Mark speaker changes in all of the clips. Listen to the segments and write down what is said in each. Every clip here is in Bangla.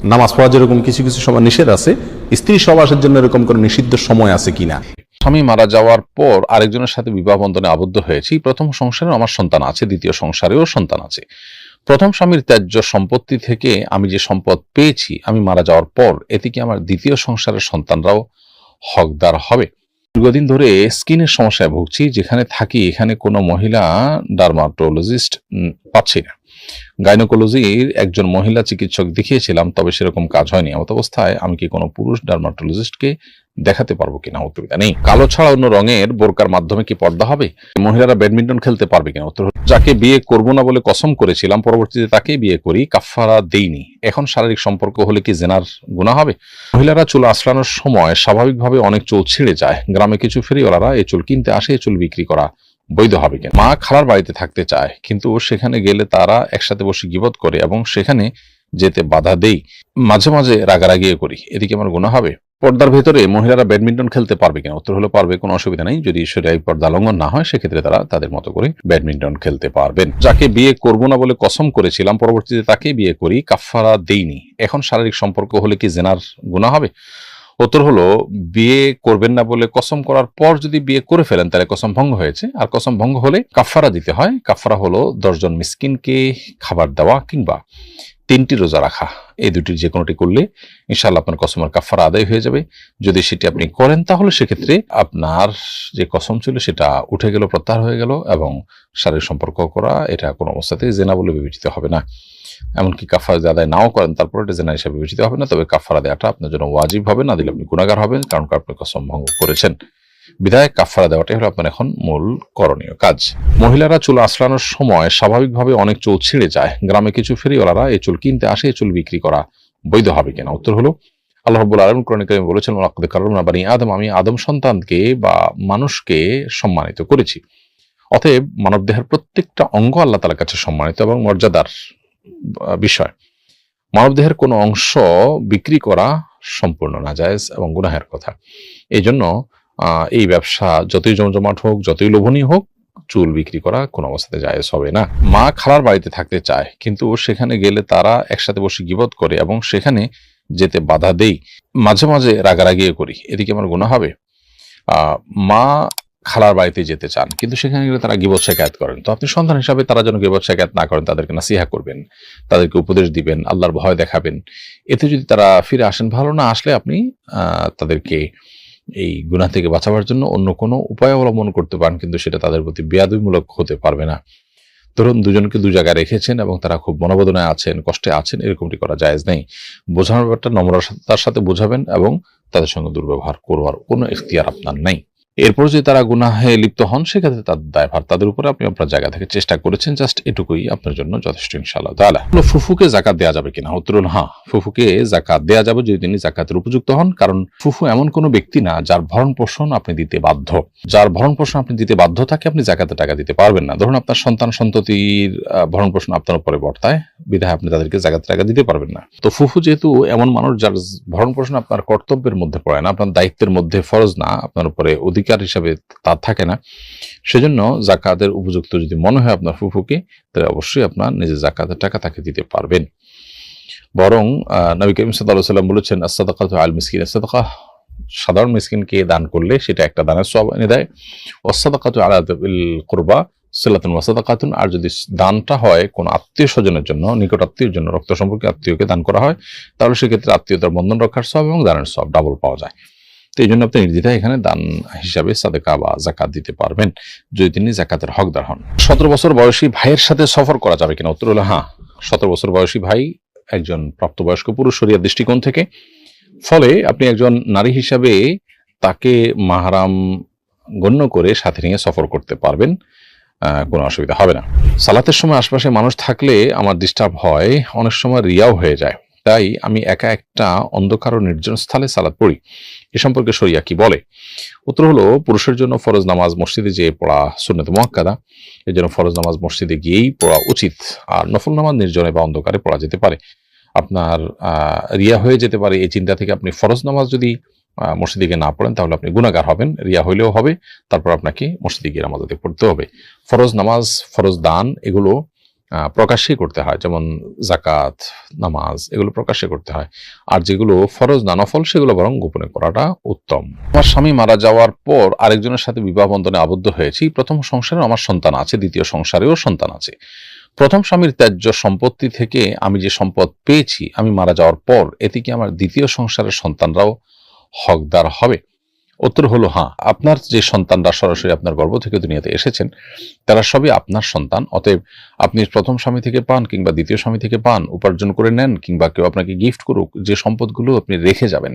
Speaker 1: নামাজ পড়া যেরকম কিছু কিছু সময় নিষেধ আছে, স্ত্রী সহবাসের জন্য এরকম কোনো নিষিদ্ধ সময় আছে কিনা।
Speaker 2: স্বামী মারা যাওয়ার পর আরেকজনের সাথে বিবাহ বন্ধনে আবদ্ধ হয়েছি। প্রথম সংসারে আমার সন্তান আছে, দ্বিতীয় সংসারেও সন্তান আছে। প্রথম স্বামীর ত্যায্য সম্পত্তি থেকে আমি যে সম্পদ পেয়েছি আমি মারা যাওয়ার পর, এতে কি আমার দ্বিতীয় সংসারের সন্তানরাও হকদার হবে? দীর্ঘদিন ধরে স্কিনের সমস্যায় ভুগছি। যেখানে থাকি এখানে কোনো মহিলা ডার্মাটোলজিস্ট পাচ্ছি না। গাইনোকোলজির একজন মহিলা চিকিৎসক দেখিয়েছিলাম, তবে সেরকম কাজ হয়নি। এমত অবস্থায় আমি কি কোনো পুরুষ ডার্মাটোলজিস্টকে দেখাতে পারবো কিনা? উত্তর নেই। কালো ছাড়া অন্য রঙের বোরকার মাধ্যমে কি পর্দা হবে? মহিলারা ব্যাডমিন্টন খেলতে পারবে কিনা? উত্তর, যাকে বিয়ে করব না বলে কসম করেছিলাম পরবর্তীতে তাকেই বিয়ে করি, কাফারা দেইনি, এখন শারীরিক সম্পর্ক হলে কি জেনার গুনাহ হবে? মহিলারা চুল আঁচড়ানোর সময় স্বাভাবিকভাবে অনেক চুল ছিঁড়ে যায়। গ্রামে কিছু ফেরিওয়ালারা এই চুল কিনতে আসে, এই চুল বিক্রি করা বৈধ হবে কিনা? মা খালার বাড়িতে থাকতে চায়, কিন্তু সেখানে গেলে তারা একসাথে বসে গিবত করে এবং সেখানে যেতে বাধা দেই, মাঝে মাঝে রাগারাগিয়ে করি, এদিকে আমার গুনাহ হবে? পর্দার ভেতরে মহিলারা ব্যাডমিন্টন খেলতে পারবে কিনা? উত্তর হলো পারবে, কোনো অসুবিধা নেই। যদি শরীয়ী পর্দা লঙ্ঘন না হয় সেক্ষেত্রে তারা তাদের মতো করে ব্যাডমিন্টন খেলতে পারবেন। যাকে বিয়ে করব না বলে কসম করেছিলাম পরবর্তীতে তাকেই বিয়ে করি, কাফারা দেইনি, এখন শারীরিক সম্পর্ক হলে কি জেনার গুনাহ হবে? উত্তর হলো, বিয়ে করবেন না বলে কসম করার পর যদি বিয়ে করে ফেলেন তাহলে কসম ভঙ্গ হয়েছে, আর কসম ভঙ্গ হলে কাফারা দিতে হয়। কাফারা হলো 10 জন মিসকিনকে খাবার দেওয়া কিংবা 3টি রোজা রাখা। এই দুটির যে কোনোটি করলে ইনশাআল্লাহ আপনার কসমের কাফারা আদায় হয়ে যাবে। যদি সেটি আপনি করেন তাহলে সেক্ষেত্রে আপনার যে কসম ছিল সেটা উঠে গেল, প্রত্যাহার হয়ে গেল, এবং শারীরিক সম্পর্ক করা এটা কোনো অবস্থাতেই জেনা বলে বিবেচিত হবে না। এমনকি কাফারা যদি আদায় নাও করেন তারপরে এটা জেনা হিসাবে বিবেচিত হবে না। তবে কাফারা দেওয়াটা আপনার জন্য ওয়াজিব হবে, না দিলে আপনি গুনাহগার হবেন, কারণ আপনি কসম ভঙ্গ করেছেন। বিধায় কাফারা দেওয়াটাই হলো আপনার এখন মূল করণীয় কাজ। মহিলারা চুল আঁচড়ানোর সময় স্বাভাবিকভাবে অনেক চুল ছিঁড়ে যায়। গ্রামে কিছু ফেরিওয়ালারা এই চুল কিনতে আসে, এই চুল বিক্রি করা বৈধ হবে কিনা? উত্তর হলো, আল্লাহ রাব্বুল আলামিন কোরআনে কারিমে বলেছেন, ওয়ালাকাদ কাররামনা বানি আদম, আমি আদম সন্তানকে বা মানুষকে সম্মানিত করেছি। অতএব মানবদেহের প্রত্যেকটা অঙ্গ আল্লাহ তাআলার কাছে সম্মানিত এবং মর্যাদার বিষয়। মানবদেহের কোনো অংশ বিক্রি করা সম্পূর্ণ নাজায়েজ এবং গুনাহের কথা। এই জন্য এই ব্যবসা যতই জমজমাট হোক, যতই লোভনীয় হোক, চুল বিক্রি করা কোনো অবস্থাতে জায়েজ হবে না। মা খালার বাড়িতে থাকতে চায়, কিন্তু সেখানে গেলে তারা একসাথে বসে গিবত করে এবং সেখানে যেতে বাধা দেই, মাঝে মাঝে রাগারাগিয়ে করি, এদিকে আমার গুনাহ হবে? মা খালার বাড়িতে যেতে চান, কিন্তু সেখানে গেলে তারা গিবত শিকায়াত করেন, তো আপনি সন্তান হিসাবে তারা যেন গিবত শিকায়াত না করেন তাদেরকে নাসিহা করবেন, তাদেরকে উপদেশ দিবেন, আল্লাহর ভয় দেখাবেন। এতে যদি তারা ফিরে আসেন, ভালো না আসলে আপনি তাদেরকে এই গুনাহ থেকে বাঁচাবার জন্য অন্য কোনো উপায় অবলম্বন করতে পারেন, কিন্তু সেটা তাদের প্রতি বেয়াদবিমূলক হতে পারবে না। ধরুন দুজনকে দু জায়গায় রেখেছেন এবং তারা খুব মনোবেদনায় আছেন, কষ্টে আছেন, এরকমটি করা জায়েজ নেই। বোঝানোর ব্যাপারটা নম্রতার সাথে বোঝাবেন এবং তাদের সঙ্গে দুর্ব্যবহার করবার কোনো ইখতিয়ার আপনার নেই। এরপর যদি তারা গুনাহে লিপ্ত হন সেক্ষেত্রে তার দায়ভার তাদের উপরে, আপনি আপনার জায়গা থেকে চেষ্টা করেছেন, জাস্ট এটুকুই আপনার জন্য যথেষ্ট ইনশাআল্লাহ তাআলা। ফুফুকে যাকাত দেওয়া যাবে কিনা? উত্তর হলো হ্যাঁ, ফুফুকে যাকাত দেওয়া যাবে যদি তিনি যাকাতের উপযুক্ত হন। কারণ ফুফু এমন কোনো ব্যক্তি না যার ভরণ পোষণ আপনি দিতে বাধ্য। যার ভরণ পোষণ আপনি দিতে বাধ্য থাকে আপনি যাকাতের টাকা দিতে পারবেন না। ধরুন আপনার সন্তান সন্ততির ভরণ পোষণ আপনার উপরে বর্তায়, বিধায় আপনি তাদেরকে যাকাতের টাকা দিতে পারবেন না। তো ফুফু যেহেতু এমন মানুষ যার ভরণ পোষণ আপনার কর্তব্যের মধ্যে পড়ে না, আপনার দায়িত্বের মধ্যে, ফরজ না, আপনার উপরে অধিকার হিসাবে তার থাকে না, সেজন্য যাকাতের উপযুক্ত যদি মনে হয় আপনার ফুফুকে, তাহলে অবশ্যই আপনার নিজের যাকাতের টাকা তাকে দিতে পারবেন। বরং নবী করিম সাল্লাল্লাহু আলাইহি ওয়াসাল্লাম বলেছেন, আস-সাদাকাতু আল মিসকিন, সাদাকা সাধারণ মিসকিনকে দান করলে সেটা একটা দানের সওয়াব এনে দেয়। ওয়াস-সাদাকাতু আলা যিল কুরবা সিলাতুন ওয়া সাদাকাতুন, আর যদি দানটা হয় কোন আত্মীয় স্বজনের জন্য, নিকট আত্মীয়ের জন্য, রক্ত সম্পর্কে আত্মীয়কে দান করা হয়, তাহলে সেক্ষেত্রে আত্মীয়তার বন্ধন রক্ষার সওয়াব এবং দানের সওয়াব ডাবল পাওয়া যায়। তো এই জন্য আপনি নির্দ্বিধায় এখানে দান হিসাবে সাদেকা বা যাকাত দিতে পারবেন যদি তিনি যাকাতের হকদার হন। 17 বছর বয়সী ভাইয়ের সাথে সফর করা যাবে কিনা? উত্তর হলো হ্যাঁ, 17 বছর বয়সী ভাই একজন প্রাপ্তবয়স্ক পুরুষ শরীয়ত দৃষ্টিকোণ থেকে, ফলে আপনি একজন নারী হিসাবে তাকে মাহরাম গণ্য করে সাথে নিয়ে সফর করতে পারবেন, কোনো অসুবিধা হবে না। সালাতের সময় আশপাশে মানুষ থাকলে আমার ডিস্টার্ব হয়, অনেক সময় রিয়াও হয়ে যায়, তাই আমি একা একটা অন্ধকার ও নির্জন স্থানে সালাত পড়ি। এ সম্পর্কে শরিয়া কি বলে? উত্তর হলো, পুরুষের জন্য ফরজ নামাজ মসজিদে যেয়ে পড়া সুন্নাত মুআক্কাদা, এর জন্য ফরজ নামাজ মসজিদে গিয়েই পড়া উচিত, আর নফল নামাজ নির্জনে বা অন্ধকারে পড়া যেতে পারে। আপনার রিয়া হয়ে যেতে পারে, এই চিন্তা থেকে আপনি ফরজ নামাজ যদি মসজিদে গিয়ে না পড়েন তাহলে আপনি গুনাহগার হবেন, রিয়া হইলেও হবে, তারপর আপনাকে মসজিদে গিয়ে নামাজ আদায় করতে হবে। ফরজ নামাজ, ফরজ দান এগুলো প্রকাশ্যেই করতে হয়, যেমন জাকাত, নামাজ, এগুলো প্রকাশ্যে করতে হয়। আর যেগুলো ফরজ না নফল সেগুলো বরং গোপনে করাটা উত্তম। আমার স্বামী মারা যাওয়ার পর আরেকজনের সাথে বিবাহ বন্ধনে আবদ্ধ হয়েছি। প্রথম সংসারে আমার সন্তান আছে, দ্বিতীয় সংসারেও সন্তান আছে। প্রথম স্বামীর ত্যায্য সম্পত্তি থেকে আমি যে সম্পদ পেয়েছি আমি মারা যাওয়ার পর, এতে কি আমার দ্বিতীয় সংসারের সন্তানরাও হকদার হবে? উত্তর হলো হ্যাঁ। আপনার যে সন্তানরা সরাসরি আপনার গর্ভ থেকে দুনিয়াতে এসেছেন তারা সবই আপনার সন্তান। অতএব আপনি প্রথম স্বামী থেকে পান কিংবা দ্বিতীয় স্বামী থেকে পান, উপার্জন করে নেন কিংবা কেউ আপনাকে গিফট করুক, যে সম্পদগুলো আপনি রেখে যাবেন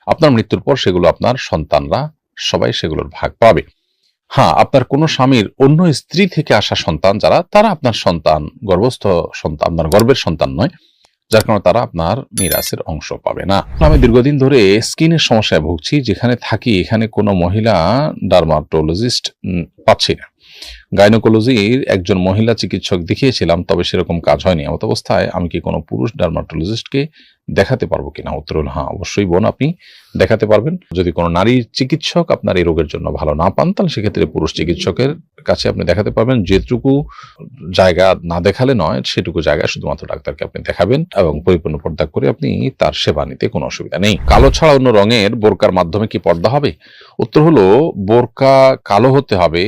Speaker 2: আপনার মৃত্যুর পর সেগুলো আপনার সন্তানরা সবাই সেগুলোর ভাগ পাবে। হ্যাঁ, আপনার কোনো স্বামীর অন্য স্ত্রী থেকে আসা সন্তান যারা, তারা আপনার সন্তান, গর্ভস্থ সন্তান, আপনার গর্ভের সন্তান নয়, যার কারণে তারা আপনার মিরাসের অংশ পাবে না। আমি দীর্ঘদিন ধরে স্কিনের সমস্যায় ভুগছি, যেখানে থাকি এখানে কোনো মহিলা ডার্মাটোলজিস্ট পাচ্ছি না। গাইনোকোলজির একজন মহিলা চিকিৎসক দেখিয়েছিলাম, তবে সেরকম কাজ হয়নি। এমত অবস্থায় আমি কি কোনো পুরুষ ডার্মাটোলজিস্টকে দেখাতে পারবো কিনা? উত্তর হল হ্যাঁ, অবশ্যই বোন, আপনি দেখাতে পারবেন। যদি কোনো নারী চিকিৎসক আপনার এই রোগের জন্য ভালো না পান, তাহলে সেক্ষেত্রে পুরুষ চিকিৎসকের কাছে আপনি দেখাতে পারবেন। যেটুকু জায়গা না দেখালে নয়, সেটুকু জায়গায় শুধুমাত্র ডাক্তারকে আপনি দেখাবেন এবং পরিপূর্ণ পর্দা করে আপনি তার সেবা নিতে কোনো অসুবিধা নেই। কালো ছাড়া অন্য রঙের বোরকার মাধ্যমে কি পর্দা হবে? উত্তর হলো বোরকা কালো হতে হবে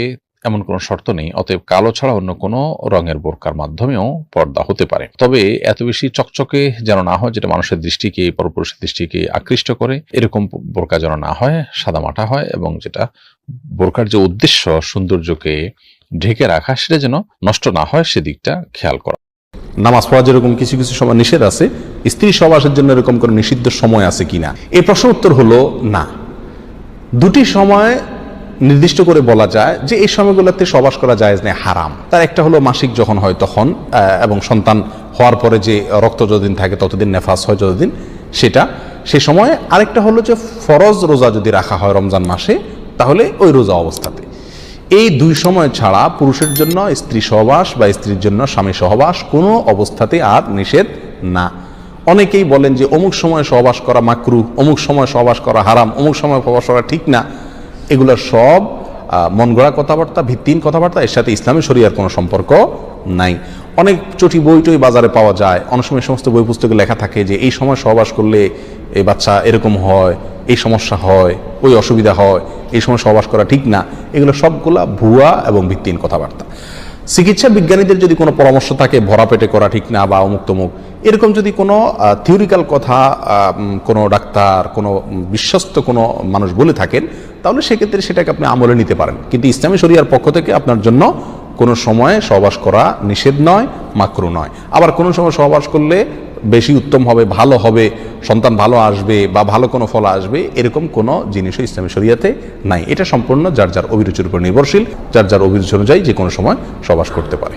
Speaker 2: এমন কোনো শর্ত নেই। অতএব কালো ছাড়া অন্য কোনো রঙের বোরকার মাধ্যমেও পর্দা হতে পারে, তবে এত বেশি চকচকে যেন না হয় যেটা মানুষের দৃষ্টিকে, পরপুরুষের দৃষ্টিকে আকৃষ্ট করে। এরকম বোরকা যেন না হয়, সাদামাটা হয়, এবং যেটা বোরকার যে উদ্দেশ্য সৌন্দর্যকে ঢেকে রাখা, সেটা যেন নষ্ট না হয়, সেদিকটা খেয়াল করা।
Speaker 1: নামাজ পড়া যেরকম কিছু কিছু সময় নিষেধ আছে, স্ত্রী সহবাসের জন্য এরকম কোনো নিষিদ্ধ সময় আছে কিনা, এই প্রশ্ন উত্তর হলো না। দুটি সময় নির্দিষ্ট করে বলা যায় যে এই সময়গুলোতে সহবাস করা জায়েজ নেই, হারাম। তার একটা হলো মাসিক যখন হয় তখন, এবং সন্তান হওয়ার পরে যে রক্ত যতদিন থাকে ততদিন, নেফাস হয় যতদিন, সেটা সেই সময়। আরেকটা হলো যে ফরজ রোজা যদি রাখা হয় রমজান মাসে, তাহলে ওই রোজা অবস্থাতে। এই দুই সময় ছাড়া পুরুষের জন্য স্ত্রী সহবাস বা স্ত্রীর জন্য স্বামী সহবাস কোনো অবস্থাতে আর নিষেধ না। অনেকেই বলেন যে অমুক সময় সহবাস করা মাকরুহ, অমুক সময় সহবাস করা হারাম, অমুক সময় সহবাস করা ঠিক না। এগুলো সব মন গড়া কথাবার্তা, ভিত্তিহীন কথাবার্তা। এর সাথে ইসলামী শরিয়ার কোনো সম্পর্ক নাই। অনেক চটি বই টই বাজারে পাওয়া যায়, অনেক সময় সমস্ত বই পুস্তকে লেখা থাকে যে এই সময় সহবাস করলে এই বাচ্চা এরকম হয়, এই সমস্যা হয়, ওই অসুবিধা হয়, এই সময় সহবাস করা ঠিক না। এগুলো সবগুলা ভুয়া এবং ভিত্তিহীন কথাবার্তা। চিকিৎসা বিজ্ঞানীদের যদি কোনো পরামর্শ থাকে ভরা পেটে করা ঠিক না বা অমুক তমুক, এরকম যদি কোনো থিওরিক্যাল কথা কোনো ডাক্তার, কোনো বিশ্বস্ত কোনো মানুষ বলে থাকেন, তাহলে সেক্ষেত্রে সেটাকে আপনি আমলে নিতে পারেন। কিন্তু ইসলামী শরিয়ার পক্ষ থেকে আপনার জন্য কোনো সময় সহবাস করা নিষেধ নয়, মাকরুহ নয়। আবার কোনো সময় সহবাস করলে বেশি উত্তম হবে, ভালো হবে, সন্তান ভালো আসবে বা ভালো কোনো ফল আসবে, এরকম কোনো জিনিসও ইসলামী শরিয়াতে নাই। এটা সম্পূর্ণ যার যার অভিরুচির উপর নির্ভরশীল, যার যার অভিরুচি অনুযায়ী যে কোনো সময় সহবাস করতে পারে।